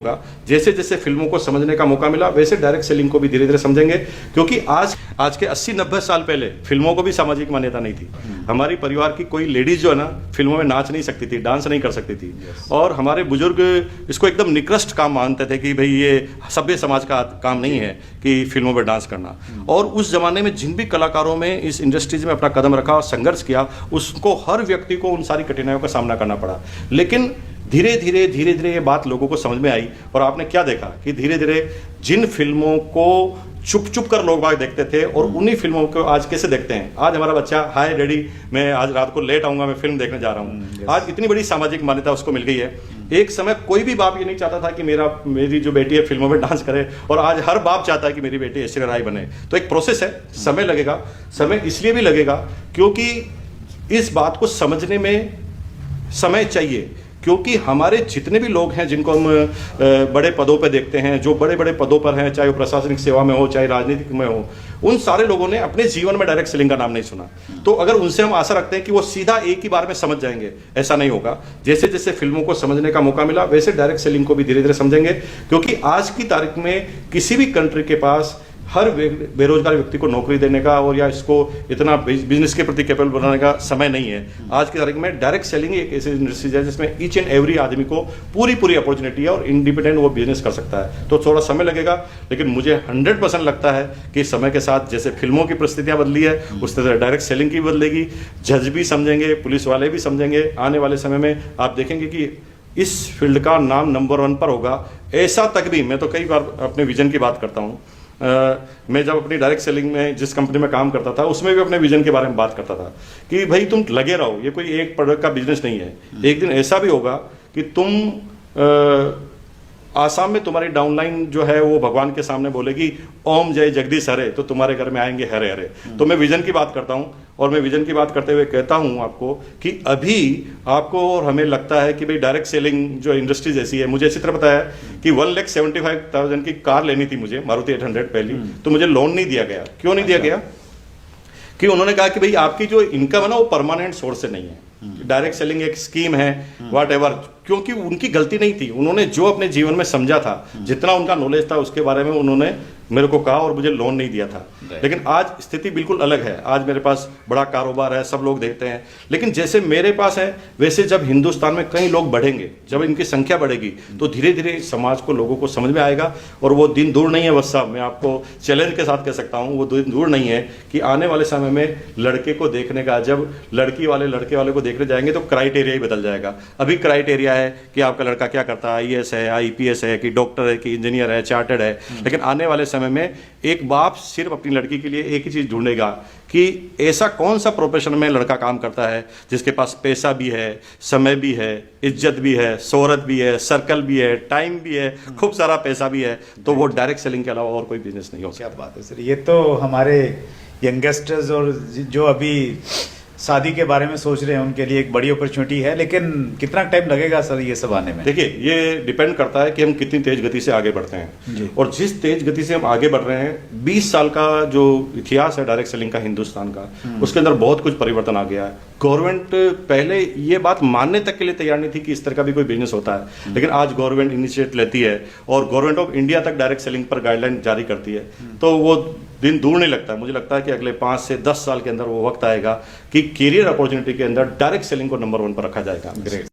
होगा। जैसे जैसे फिल्मों को समझने का मौका मिला वैसे डायरेक्ट सेलिंग को भी धीरे धीरे समझेंगे, क्योंकि आज के 80-90 साल पहले फिल्मों को भी सामाजिक मान्यता नहीं थी। हमारी परिवार की कोई लेडीज जो है ना फिल्मों में नाच नहीं सकती थी, डांस नहीं कर सकती थी। और हमारे बुजुर्ग इसको एकदम निकृष्ट काम मानते थे कि भाई ये सभ्य समाज का काम नहीं है कि फिल्मों में डांस करना। और उस जमाने में जिन भी कलाकारों में इस इंडस्ट्रीज में अपना कदम रखा और संघर्ष किया, उसको हर व्यक्ति को उन सारी कठिनाइयों का सामना करना पड़ा। लेकिन धीरे धीरे ये बात लोगों को समझ में आई। और आपने क्या देखा कि धीरे धीरे जिन फिल्मों को चुप कर लोग बाग देखते थे और उन्हीं फिल्मों को आज कैसे देखते हैं। आज हमारा बच्चा, हाय डैडी मैं आज रात को लेट आऊंगा, मैं फिल्म देखने जा रहा हूँ। आज इतनी बड़ी सामाजिक मान्यता उसको मिल गई है। एक समय कोई भी बाप ये नहीं चाहता था कि मेरी जो बेटी है फिल्मों में डांस करे, और आज हर बाप चाहता है कि मेरी बेटी ऐश्वर्या राय बने। तो एक प्रोसेस है, समय लगेगा। समय इसलिए भी लगेगा क्योंकि इस बात को समझने में समय चाहिए, क्योंकि हमारे जितने भी लोग हैं जिनको हम बड़े पदों पे देखते हैं, जो बड़े बड़े पदों पर हैं, चाहे वो प्रशासनिक सेवा में हो चाहे राजनीतिक में हो, उन सारे लोगों ने अपने जीवन में डायरेक्ट सेलिंग का नाम नहीं सुना। तो अगर उनसे हम आशा रखते हैं कि वो सीधा एक ही बार में समझ जाएंगे, ऐसा नहीं होगा। जैसे जैसे फिल्मों को समझने का मौका मिला वैसे डायरेक्ट सेलिंग को भी धीरे धीरे समझेंगे, क्योंकि आज की तारीख में किसी भी कंट्री के पास हर बेरोजगार व्यक्ति को नौकरी देने का और या इसको इतना बिजनेस के प्रति कैपेबल बनाने का समय नहीं है। आज की तारीख में डायरेक्ट सेलिंग एक ऐसी इंडस्ट्री है जिसमें ईच एंड एवरी आदमी को पूरी अपॉर्चुनिटी है और इंडिपेंडेंट वो बिजनेस कर सकता है। तो थोड़ा समय लगेगा, लेकिन मुझे 100% लगता है कि समय के साथ जैसे फिल्मों की परिस्थितियां बदली है उस तरह डायरेक्ट सेलिंग की बदलेगी। जज भी समझेंगे, पुलिस वाले भी समझेंगे। आने वाले समय में आप देखेंगे कि इस फील्ड का नाम नंबर 1 पर होगा। ऐसा तक भी मैं तो कई बार अपने विजन की बात करता हूँ। मैं जब अपनी डायरेक्ट सेलिंग में जिस कंपनी में काम करता था उसमें भी अपने विजन के बारे में बात करता था कि भाई तुम लगे रहो, ये कोई एक प्रोडक्ट का बिजनेस नहीं है। एक दिन ऐसा भी होगा कि तुम आसाम में तुम्हारी डाउनलाइन जो है वो भगवान के सामने बोलेगी ओम जय जगदीश हरे, तो तुम्हारे घर में आएंगे हरे हरे। तो मैं विजन की बात करता हूँ, और मैं विजन की बात करते हुए कहता हूँ आपको कि अभी आपको और हमें लगता है कि भाई डायरेक्ट सेलिंग जो इंडस्ट्री जैसी है। मुझे इसी तरह पता है कि 1,75,000 की कार लेनी थी मुझे, मारुति 800 पहली, तो मुझे लोन नहीं दिया गया। क्यों नहीं दिया गया? कि उन्होंने कहा कि भाई आपकी जो इनकम है ना वो परमानेंट सोर्स से नहीं है, डायरेक्ट सेलिंग एक स्कीम है वॉट एवर। क्योंकि उनकी गलती नहीं थी, उन्होंने जो अपने जीवन में समझा था, जितना उनका नॉलेज था उसके बारे में उन्होंने मेरे को कहा और मुझे लोन नहीं दिया था। लेकिन आज स्थिति बिल्कुल अलग है। आज मेरे पास बड़ा कारोबार है, सब लोग देखते हैं। लेकिन जैसे मेरे पास है वैसे जब हिंदुस्तान में कई लोग बढ़ेंगे, जब इनकी संख्या बढ़ेगी, तो धीरे धीरे समाज को, लोगों को समझ में आएगा। और वो दिन दूर नहीं है बस साहब, मैं आपको चैलेंज के साथ कह सकता हूँ, वो दिन दूर नहीं है कि आने वाले समय में लड़के को देखने का, जब लड़की वाले लड़के वाले को देखने जाएंगे तो क्राइटेरिया ही बदल जाएगा। अभी क्राइटेरिया है कि आपका लड़का क्या करता है, IAS है, IPS है, कि डॉक्टर है, कि इंजीनियर है, चार्टर्ड है। लेकिन आने वाले समय में एक बाप सिर्फ अपनी लड़की के लिए एक ही चीज ढूंढेगा कि ऐसा कौन सा प्रोफेशन में लड़का काम करता है जिसके पास पैसा भी है, समय भी है, इज्जत भी है, शोहरत भी है, सर्कल भी है, टाइम भी है, खूब सारा पैसा भी है। तो वो डायरेक्ट सेलिंग के अलावा और कोई बिजनेस नहीं हो सकता। क्या बात है सर, ये तो हमारे यंगस्टर्स और जो अभी शादी के बारे में सोच रहे हैं उनके लिए एक बड़ी अपॉर्चुनिटी है। लेकिन कितना टाइम लगेगा सर ये सब आने में? देखिए, ये डिपेंड करता है कि हम कितनी तेज गति से आगे बढ़ते हैं। और जिस तेज गति से हम आगे बढ़ रहे हैं, 20 साल का जो इतिहास है डायरेक्ट सेलिंग का हिंदुस्तान का, उसके अंदर बहुत कुछ परिवर्तन आ गया है। गवर्नमेंट पहले ये बात मानने तक के लिए तैयार नहीं थी कि इस तरह का भी कोई बिजनेस होता है। लेकिन आज गवर्नमेंट इनिशिएट लेती है और गवर्नमेंट ऑफ इंडिया तक डायरेक्ट सेलिंग पर गाइडलाइन जारी करती है। तो वो दिन दूर नहीं लगता। मुझे लगता है कि अगले 5 से 10 साल के अंदर वो वक्त आएगा कि कैरियर अपॉर्चुनिटी के अंदर डायरेक्ट सेलिंग को नंबर 1 पर रखा जाएगा। ग्रेट।